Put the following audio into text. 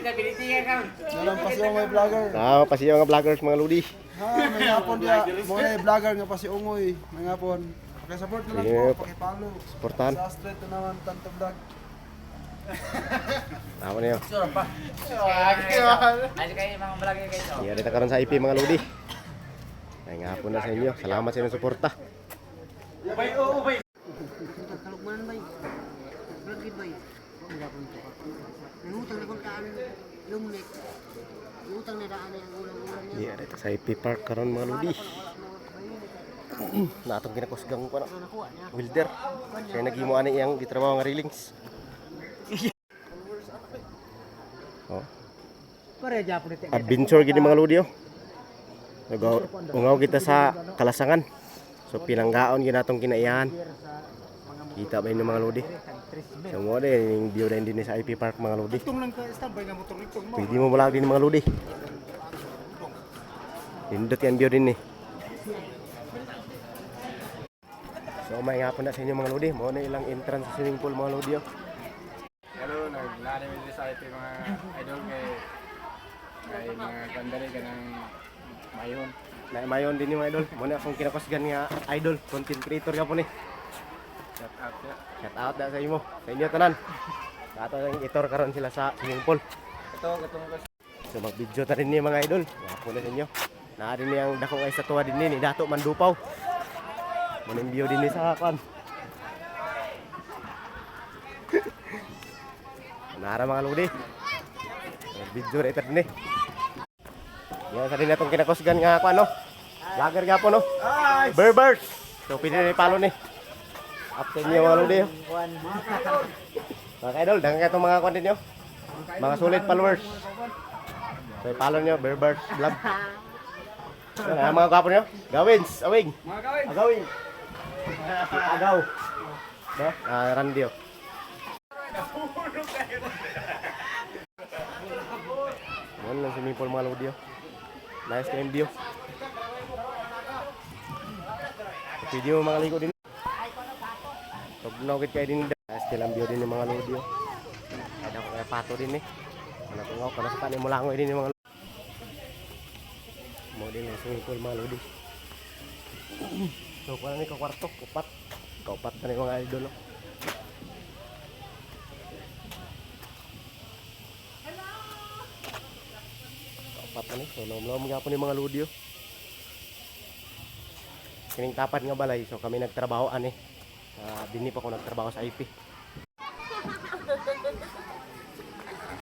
Dalam pasiyo mga vlogger. Pasiyo nga vloggers mga lodi. May hapon dia. Mga vlogger nga pasiongoy. May hapon. Paki-support na lang po, paki-follow. Supportan. Sa straight na naman Tanto Vlog. Tama niyo. Sure pa. Ay kayo mga vlogger kayo. Iya dito karon sa IP mga lodi. Ay nga po na sa inyo. Salamat sa inyong suporta. Bay oo bay. Kalugmanan bay. Lagi bay. Wala pun to. Ngutang na kung taan lumnek. Ngutang na daan ang ulang-ulang niya. Iya dito sa IP Park karon mga lodi. Natong kinakusgang ko na. Wilder. Kaya nagimo ani iyang gitrabaho nga railings. Oh. Pare Japon ite. Adventure gini mga lodi oh. Ungaw kita sa Kalasangan. So pinanggaon ginatong kinaiyahan. Kita ba inyo mga lodi? So mo din yung view din sa IP Park mga lodi. Pwede mo malaki din mga lodi. Lindot yan view din eh. So may nga po na sa inyo mga lodi. Mo na ilang entrance sa swimming pool mga lodi oh. Hello, naglari mo sa ito mga idol kay mga kandali ka ng mayon. Na mayon din yung idol. Mo na akong kinakosgan nga idol, content creator ka po ni. Shout out ya. Shout out na sa inyo. Sa inyo tanan. Ato ang itor karon sila sa swimming pool. Katong So mag-video ta rin ni mga idol. Nga po na sa inyo. Naa din niyang dakong ay statwa din ni Dato Mandupaw. Maning view din ni sa kan. Nara mga lodi. Video rin ito din eh. Yan sa rin natong kinakosgan nga ako ano. Vlogger nga po no. Berbers. So pwede rin palo ni. Up sa inyo mga lodi. Mga idol, dangan ka itong mga content nyo. Mga solid followers. So ipalo nyo, Berbers Vlog. Yan mga gwapo nyo. Gawins, awing. Agawing. Agaw. No? Randy oh. Yan lang swimming pool mga lodi oh. Nice ka yung view. Pwede mo mga ligo din. Pag nagit kayo din. Nice ka lang view din yung mga lodi oh. Ada ko kaya pato din eh. Wala ko nga, para sa kanin mo langoy din yung mga lodi. Mo din yung swimming pool mga lodi. So kung ano yung kakwarto, kupat. Kaupat na yung mga idol oh. So lom-lom nga po ni mga lodi oh. Kining tapat nga balay so kami nagtrabaho ani. Dinhi pa ko nagtrabaho sa IP.